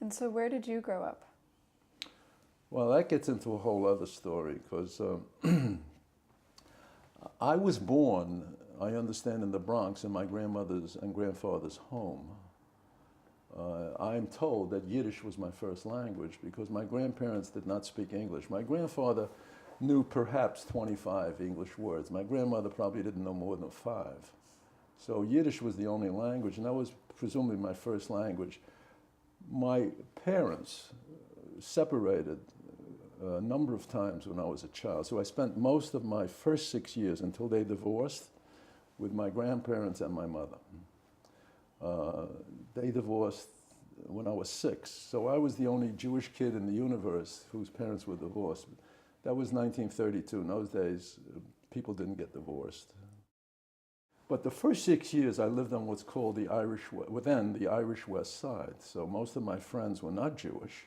And so where did you grow up? Well, that gets into a whole other story because I was born, I understand, in the Bronx in my grandmother's and grandfather's home. I'm told that Yiddish was my first language because my grandparents did not speak English. My grandfather knew perhaps 25 English words. My grandmother probably didn't know more than 5. So Yiddish was the only language, and that was presumably my first language. My parents separated a number of times when I was a child. So I spent most of my first 6 years until they divorced with my grandparents and my mother. They divorced when I was 6. So I was the only Jewish kid in the universe whose parents were divorced. That was 1932. In those days, people didn't get divorced. But the first 6 years I lived on what's called the Irish West Side. So most of my friends were not Jewish.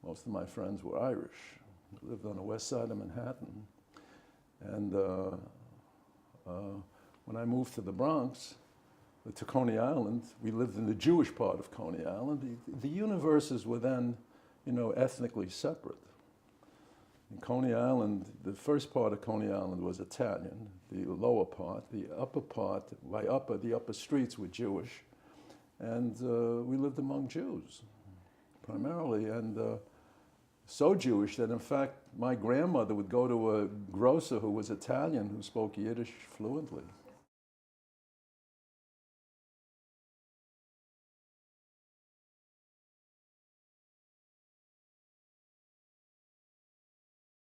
Most of my friends were Irish. I lived on the west side of Manhattan. And when I moved to the Bronx, to Coney Island, we lived in the Jewish part of Coney Island. The universes were then, ethnically separate. In Coney Island, the first part of Coney Island was Italian, the lower part. The upper part, the upper streets were Jewish. And we lived among Jews, primarily. And so Jewish that, in fact, my grandmother would go to a grocer who was Italian who spoke Yiddish fluently.